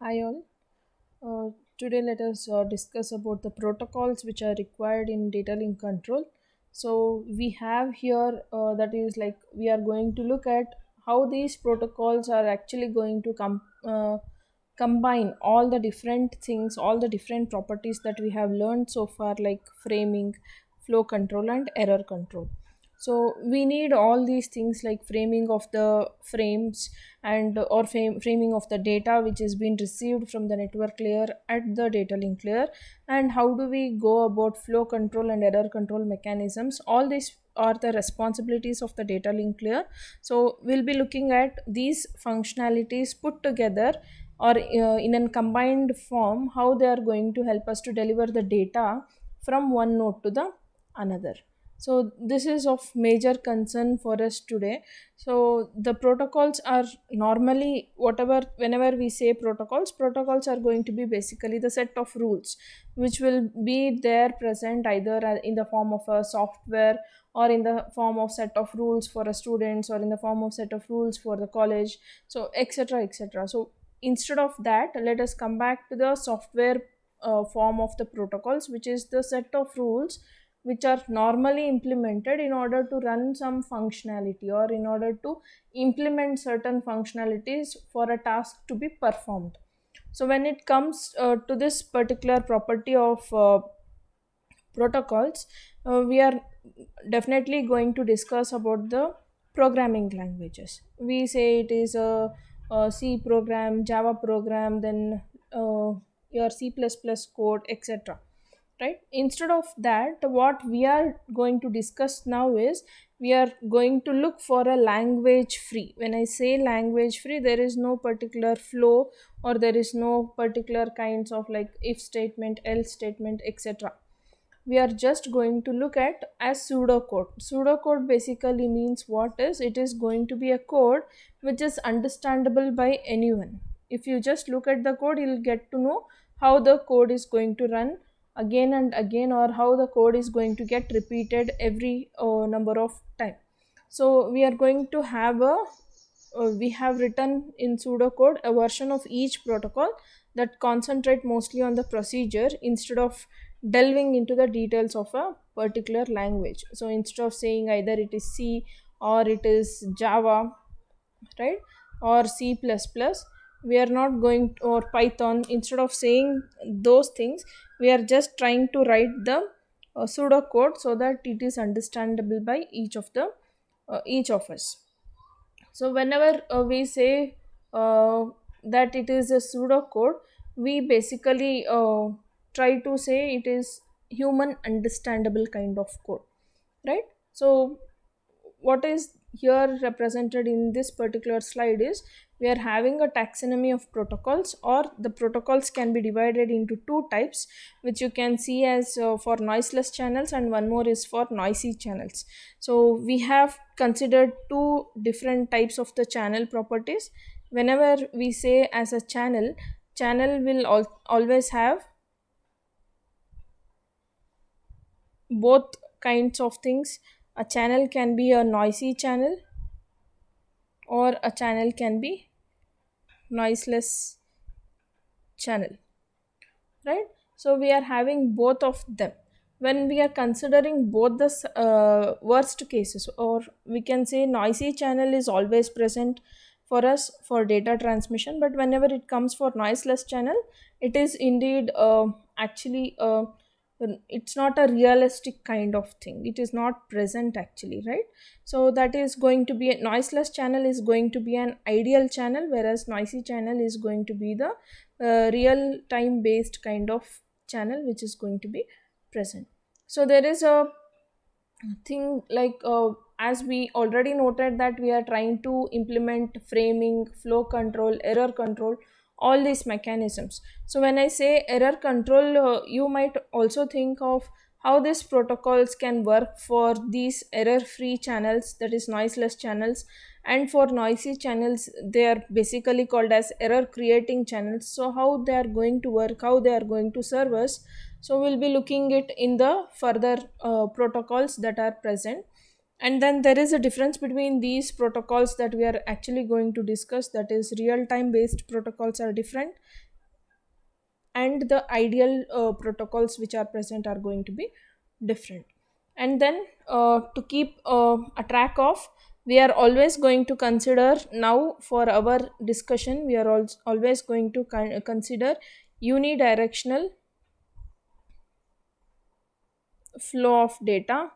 Hi all. Today let us discuss about the protocols which are required in data link control. So we have here that is like we are going to look at how these protocols are actually going to combine all the different things, all the different properties that we have learned so far, like framing, flow control, and error control. So we need all these things like framing of the frames and framing of the data which is being received from the network layer at the data link layer, and how do we go about flow control and error control mechanisms. All these are the responsibilities of the data link layer. So we'll be looking at these functionalities put together or in a combined form, how they are going to help us to deliver the data from one node to the another. So this is of major concern for us today. So the protocols are normally, whatever, whenever we say protocols are going to be basically the set of rules which will be there present either in the form of a software, or in the form of set of rules for a students, or in the form of set of rules for the college, so etc etc. So instead of that, let us come back to the software form of the protocols, which is the set of rules which are normally implemented in order to run some functionality, or in order to implement certain functionalities for a task to be performed. So when it comes to this particular property of protocols, we are definitely going to discuss about the programming languages. We say it is a C program, Java program, then your C++ code, etc. Right? Instead of that, what we are going to discuss now is we are going to look for a language free. When I say language free, there is no particular flow, or there is no particular kinds of like if statement, else statement, etc. We are just going to look at as pseudocode. Pseudocode basically means what is, it is going to be a code which is understandable by anyone. If you just look at the code, you'll get to know how the code is going to run again and again, or how the code is going to get repeated every number of time. So we are going to have a we have written in pseudocode a version of each protocol that concentrate mostly on the procedure instead of delving into the details of a particular language. So instead of saying either it is C or it is Java, right, or C++, we are not going to, or Python, instead of saying those things, we are just trying to write the pseudocode so that it is understandable by each of us. So whenever we say that it is a pseudocode, we basically try to say it is human understandable kind of code, right? So what is here represented in this particular slide is we are having a taxonomy of protocols, or the protocols can be divided into two types, which you can see as for noiseless channels, and one more is for noisy channels. So we have considered two different types of the channel properties. Whenever we say as a channel will always have both kinds of things. A channel can be a noisy channel, or a channel can be noiseless channel, right? So we are having both of them. When we are considering both the worst cases, or we can say noisy channel is always present for us for data transmission, but whenever it comes for noiseless channel, it is indeed actually it's not a realistic kind of thing, it is not present actually, right? So that is going to be a noiseless channel is going to be an ideal channel, whereas noisy channel is going to be the real time based kind of channel which is going to be present. So there is a thing like as we already noted that we are trying to implement framing, flow control, error control, all these mechanisms. So when I say error control, you might also think of how these protocols can work for these error free channels, that is noiseless channels, and for noisy channels they are basically called as error creating channels. So how they are going to work, how they are going to serve us, so we'll be looking it in the further protocols that are present. And then there is a difference between these protocols that we are actually going to discuss, that is real time based protocols are different, and the ideal protocols which are present are going to be different. And then to keep a track of, we are always going to consider, now for our discussion we are always going to consider unidirectional flow of data.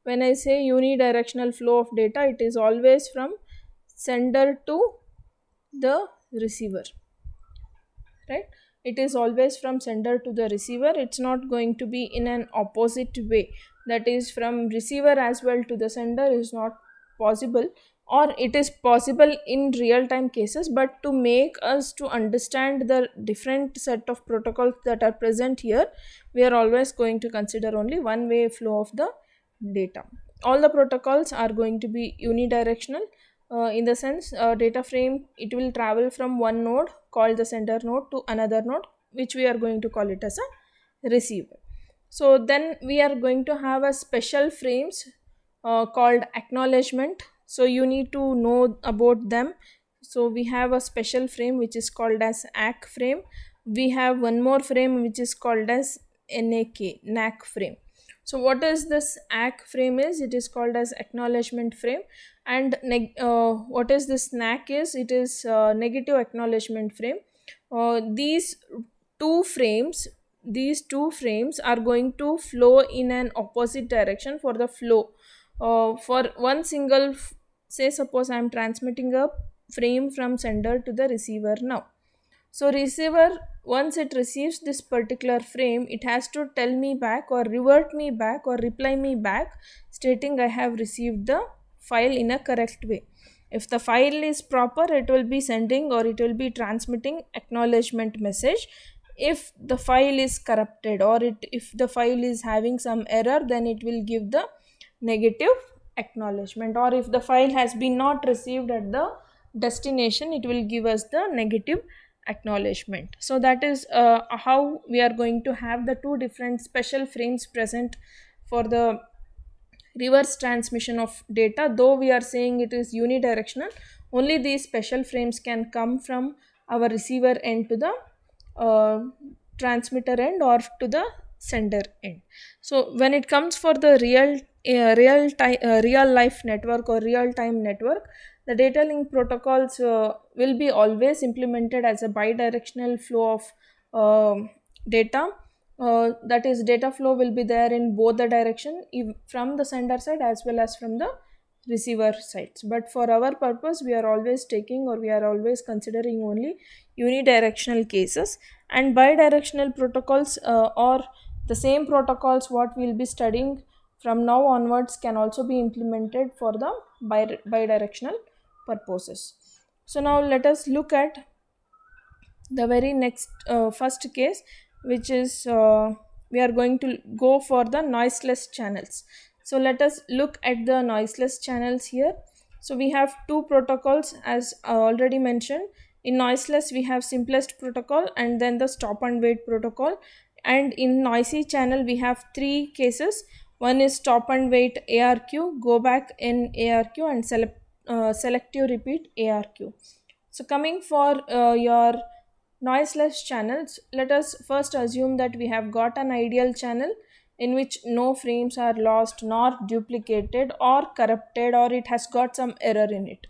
When I say unidirectional flow of data, it is always from sender to the receiver, right? It is always from sender to the receiver. It's not going to be in an opposite way, that is from receiver as well to the sender is not possible, or it is possible in real time cases, but to make us to understand the different set of protocols that are present here, we are always going to consider only one way flow of the data. All the protocols are going to be unidirectional, in the sense data frame, it will travel from one node called the sender node to another node, which we are going to call it as a receiver. So then we are going to have a special frames called acknowledgement. So you need to know about them. So we have a special frame which is called as ACK frame. We have one more frame which is called as NAK frame. So what is this ACK frame is? It is called as acknowledgement frame. And what is this NAK is? It is negative acknowledgement frame. These two frames these two frames are going to flow in an opposite direction for the flow. For one single say suppose I am transmitting a frame from sender to the receiver now. So receiver, once it receives this particular frame, it has to tell me back or revert me back or reply me back stating I have received the file in a correct way. If the file is proper, it will be sending or it will be transmitting acknowledgement message. If the file is corrupted or if the file is having some error, then it will give the negative acknowledgement, or if the file has been not received at the destination, it will give us the negative acknowledgement. So that is how we are going to have the two different special frames present for the reverse transmission of data. Though we are saying it is unidirectional, only these special frames can come from our receiver end to the transmitter end or to the sender end. So when it comes for the real life network or real time network, the data link protocols will be always implemented as a bidirectional flow of data. That is, data flow will be there in both the direction, from the sender side as well as from the receiver sides. But for our purpose, we are always taking or we are always considering only unidirectional cases, and bidirectional protocols or the same protocols what we will be studying from now onwards can also be implemented for the bidirectional purposes. So now let us look at the very next first case, which is we are going to go for the noiseless channels. So let us look at the noiseless channels here. So we have two protocols as already mentioned. In noiseless we have simplest protocol and then the stop and wait protocol, and in noisy channel we have three cases. One is stop and wait ARQ, go back in ARQ, and selective repeat ARQ. So coming for your noiseless channels, let us first assume that we have got an ideal channel in which no frames are lost nor duplicated or corrupted, or it has got some error in it,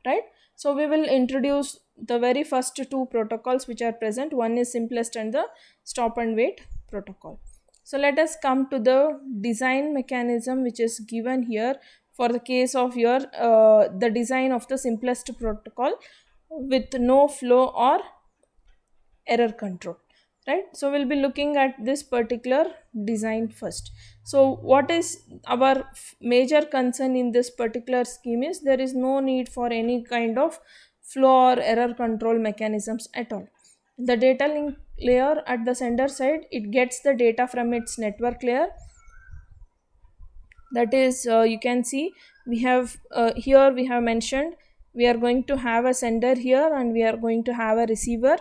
right? So we will introduce the very first two protocols which are present. One is simplest and the stop and wait protocol. So let us come to the design mechanism which is given here for the case of your the design of the simplest protocol with no flow or error control, right? So we'll be looking at this particular design first. So what is our major concern in this particular scheme is there is no need for any kind of flow or error control mechanisms at all. The data link layer at the sender side, it gets the data from its network layer. That is, you can see we have here we have mentioned we are going to have a sender here and we are going to have a receiver,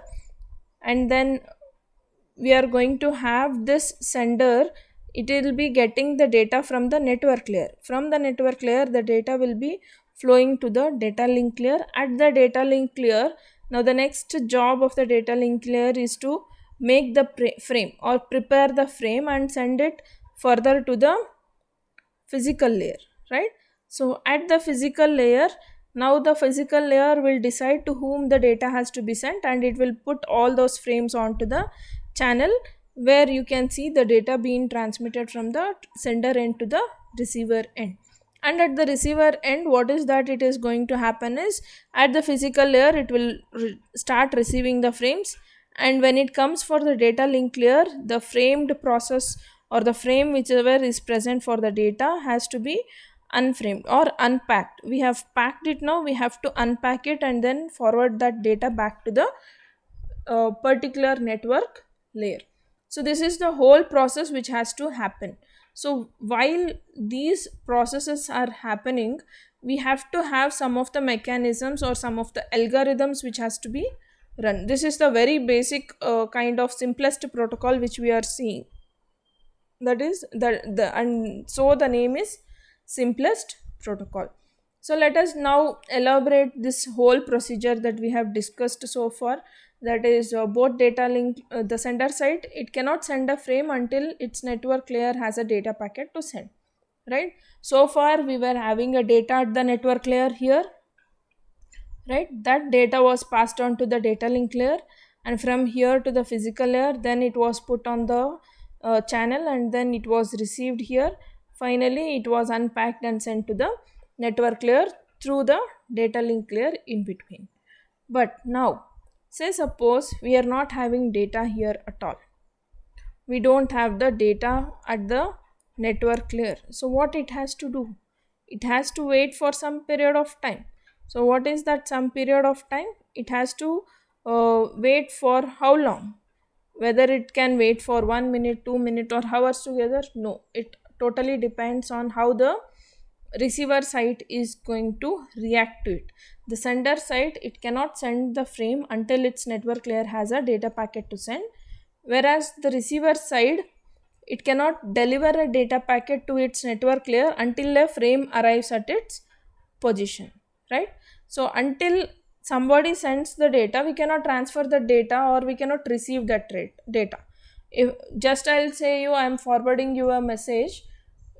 and then we are going to have this sender. It will be getting the data from the network layer. From the network layer, the data will be flowing to the data link layer. At the data link layer, now the next job of the data link layer is to make the frame or prepare the frame and send it further to the physical layer, right? So at the physical layer, now the physical layer will decide to whom the data has to be sent, and it will put all those frames onto the channel where you can see the data being transmitted from the sender end to the receiver end. And at the receiver end, what is that it is going to happen is, at the physical layer it will start receiving the frames, and when it comes for the data link layer, the framed process or the frame whichever is present for the data has to be unframed or unpacked. We have packed it, now we have to unpack it and then forward that data back to the particular network layer. So this is the whole process which has to happen. So while these processes are happening, we have to have some of the mechanisms or some of the algorithms which has to be run. This is the very basic kind of simplest protocol which we are seeing. That is the and so the name is simplest protocol. So let us now elaborate this whole procedure that we have discussed so far. That is both data link, the sender side, it cannot send a frame until its network layer has a data packet to send, right? So far we were having a data at the network layer here, right? That data was passed on to the data link layer, and from here to the physical layer, then it was put on the channel, and then it was received here. Finally it was unpacked and sent to the network layer through the data link layer in between. But now say suppose we are not having data here at all, we don't have the data at the network layer. So what it has to do, it has to wait for some period of time. So what is that some period of time? It has to wait for how long? Whether it can wait for 1 minute, 2 minutes, or hours together? No, it totally depends on how the receiver side is going to react to it. The sender side, it cannot send the frame until its network layer has a data packet to send, whereas the receiver side, it cannot deliver a data packet to its network layer until a frame arrives at its position, right? So until somebody sends the data, we cannot transfer the data or we cannot receive that data. If just I'll say you, I'm forwarding you a message,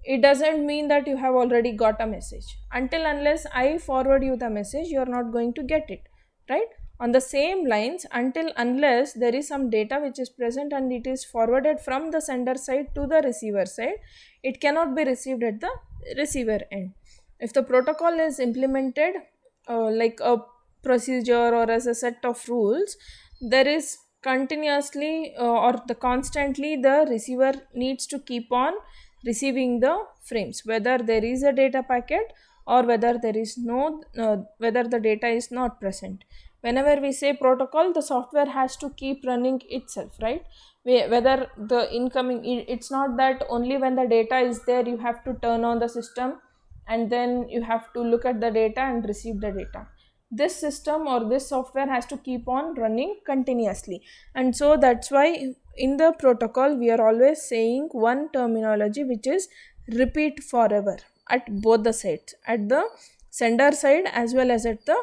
it doesn't mean that you have already got a message. Until unless I forward you the message, you are not going to get it, right? On the same lines, until unless there is some data which is present and it is forwarded from the sender side to the receiver side, it cannot be received at the receiver end. If the protocol is implemented like a procedure or as a set of rules, there is continuously or the constantly the receiver needs to keep on receiving the frames, whether there is a data packet or whether there is no whether the data is not present. Whenever we say protocol, the software has to keep running itself, right? Whether the incoming, it's not that only when the data is there you have to turn on the system and then you have to look at the data and receive the data. This system or this software has to keep on running continuously, and so that's why in the protocol we are always saying one terminology, which is repeat forever at both the sides, at the sender side as well as at the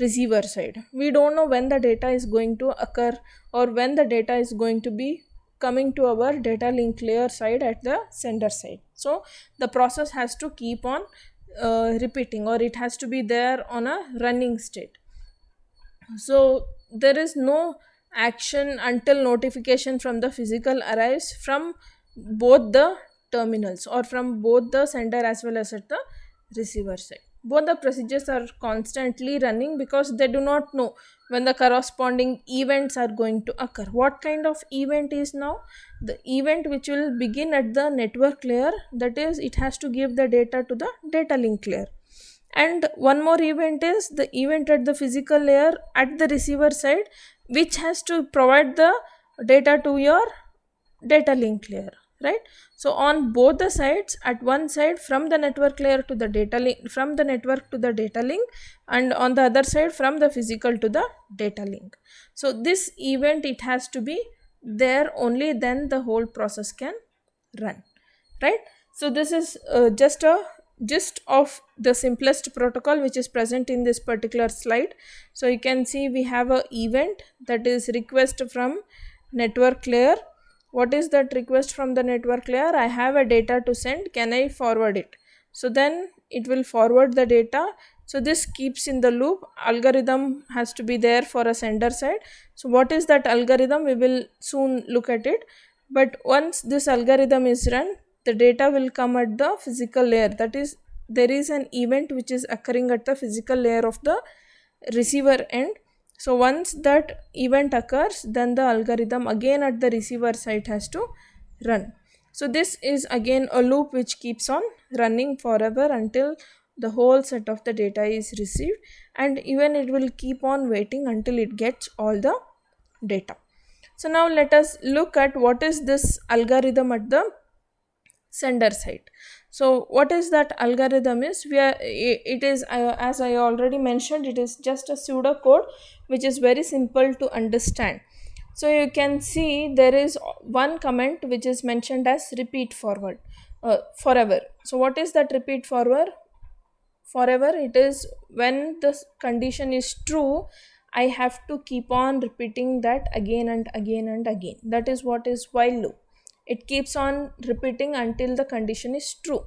receiver side. We don't know when the data is going to occur or when the data is going to be coming to our data link layer side at the sender side. So the process has to keep on repeating, or it has to be there on a running state. So there is no action until notification from the physical arrives from both the terminals or from both the sender as well as at the receiver side. Both the procedures are constantly running because they do not know when the corresponding events are going to occur. What kind of event is now? The event which will begin at the network layer, that is, it has to give the data to the data link layer. And one more event is the event at the physical layer at the receiver side, which has to provide the data to your data link layer, right? So on both the sides, at one side from the network layer to the data link, from the network to the data link, and on the other side from the physical to the data link. So this event, it has to be there, only then the whole process can run, right? So this is just a gist of the simplest protocol which is present in this particular slide. So you can see we have a event, that is request from network layer. What is that request from the network layer? I have a data to send, can I forward it? So then it will forward the data. So this keeps in the loop. Algorithm has to be there for a sender side. So what is that algorithm? We will soon look at it. But once this algorithm is run, the data will come at the physical layer. That is, there is an event which is occurring at the physical layer of the receiver end. So once that event occurs, then the algorithm again at the receiver side has to run. So this is again a loop which keeps on running forever until the whole set of the data is received, and even it will keep on waiting until it gets all the data. So now let us look at what is this algorithm at the sender side. So what is that algorithm is? It is, as I already mentioned, it is just a pseudo code which is very simple to understand. So you can see there is one comment which is mentioned as repeat forward, forever. So what is that repeat forward? Forever, it is when the condition is true, I have to keep on repeating that again and again and again. That is what is while loop. It keeps on repeating until the condition is true,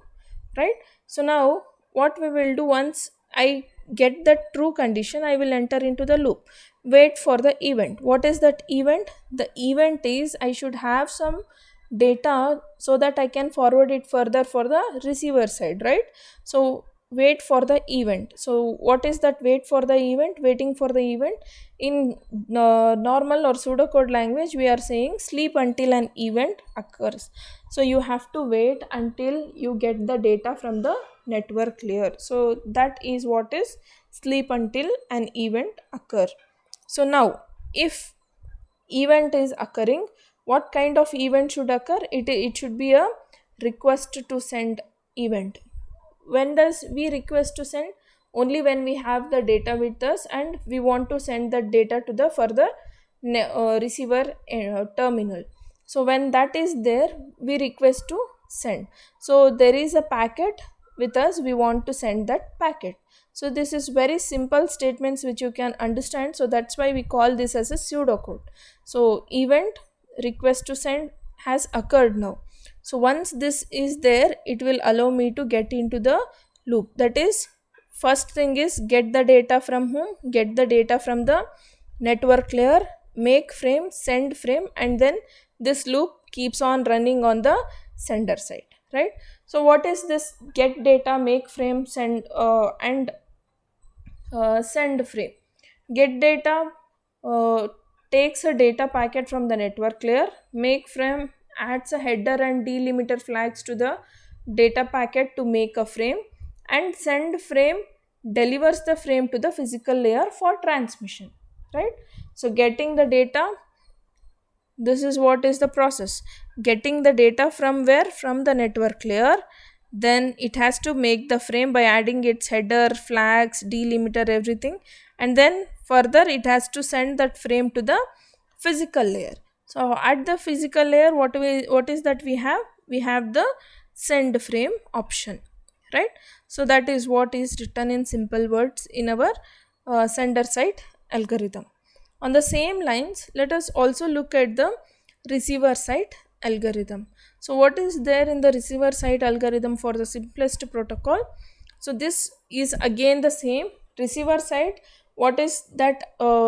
right? So now what we will do, once I get the true condition, I will enter into the loop, wait for the event. What is that event? The event is I should have some data so that I can forward it further for the receiver side, right? So wait for the event. So what is that wait for the event? Waiting for the event, in normal or pseudocode language we are saying sleep until an event occurs. So you have to wait until you get the data from the network layer. So that is what is sleep until an event occur. So now if event is occurring, what kind of event should occur? It should be a request to send event. When does we request to send? Only when we have the data with us and we want to send that data to the further receiver terminal. So when that is there, we request to send. So there is a packet with us, we want to send that packet. So this is very simple statements which you can understand. So that's why we call this as a pseudocode. So event request to send has occurred now. So once this is there, it will allow me to get into the loop. That is, first thing is get the data from whom? Get the data from the network layer, make frame, send frame, and then this loop keeps on running on the sender side, right? So what is this get data, make frame, send and send frame? Get data takes a data packet from the network layer, make frame adds a header and delimiter flags to the data packet to make a frame, and send frame delivers the frame to the physical layer for transmission, right? So getting the data, this is what is the process. Getting the data from where? From the network layer. Then it has to make the frame by adding its header, flags, delimiter, everything, and then further it has to send that frame to the physical layer. So at the physical layer, what is that we have? We have the send frame option, right? So that is what is written in simple words in our sender side algorithm. On the same lines, let us also look at the receiver side algorithm. So what is there in the receiver side algorithm for the simplest protocol? So this is again the same. Receiver side, what is that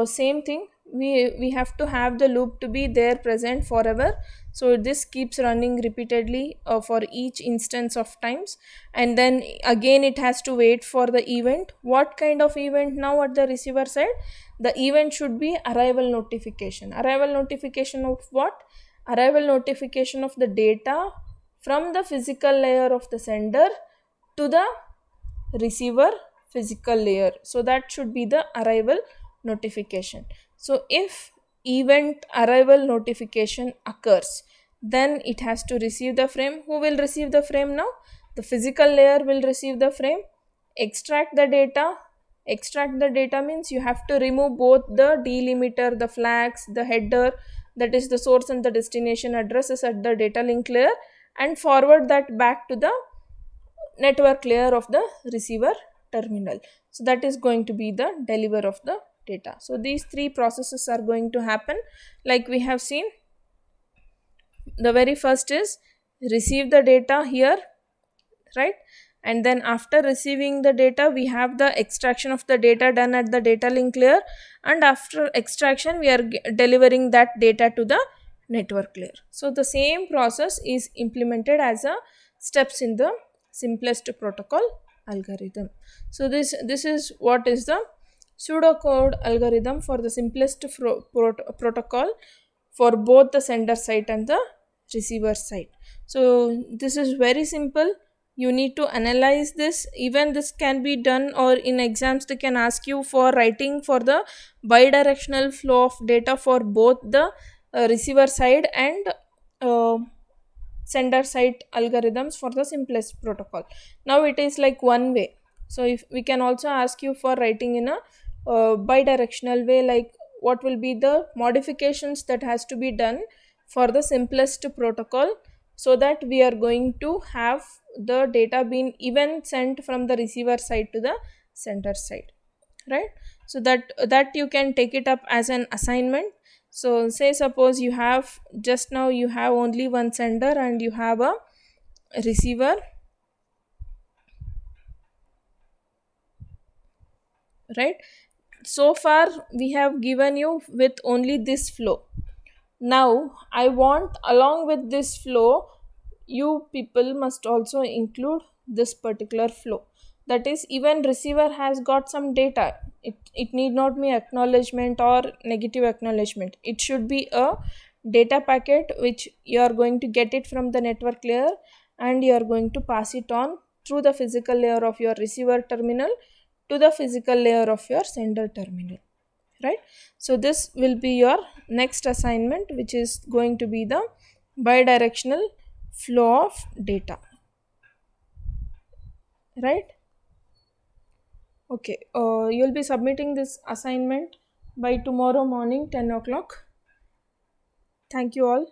same thing? We have to have the loop to be there present forever. So this keeps running repeatedly for each instance of times, and then again it has to wait for the event. What kind of event now at the receiver side? The event should be arrival notification. Arrival notification of what? Arrival notification of the data from the physical layer of the sender to the receiver physical layer. So that should be the arrival notification. So if event arrival notification occurs, then it has to receive the frame. Who will receive the frame now? The physical layer will receive the frame, extract the data. Extract the data means you have to remove both the delimiter, the flags, the header, that is the source and the destination addresses at the data link layer, and forward that back to the network layer of the receiver terminal. So that is going to be the deliver of the data. So these three processes are going to happen like we have seen. The very first is receive the data here, right? And then after receiving the data, we have the extraction of the data done at the data link layer, and after extraction we are delivering that data to the network layer. So the same process is implemented as a steps in the simplest protocol algorithm. So this is what is the pseudocode algorithm for the simplest protocol for both the sender side and the receiver side. So this is very simple. You need to analyze this. Even this can be done, or in exams they can ask you for writing for the bidirectional flow of data for both the receiver side and uh, sender side algorithms for the simplest protocol. Now it is like one way. So if we can also ask you for writing in a bidirectional way, like what will be the modifications that has to be done for the simplest protocol, so that we are going to have the data being even sent from the receiver side to the sender side, right? So that you can take it up as an assignment. So say suppose you have just now you have only one sender and you have a receiver, right? So far we have given you with only this flow. Now I want along with this flow, you people must also include this particular flow. That is, even receiver has got some data. It need not be acknowledgement or negative acknowledgement. It should be a data packet which you are going to get it from the network layer, and you are going to pass it on through the physical layer of your receiver terminal to the physical layer of your sender terminal, right? So this will be your next assignment, which is going to be the bidirectional flow of data, right? Okay, you'll be submitting this assignment by tomorrow morning 10 o'clock. Thank you all.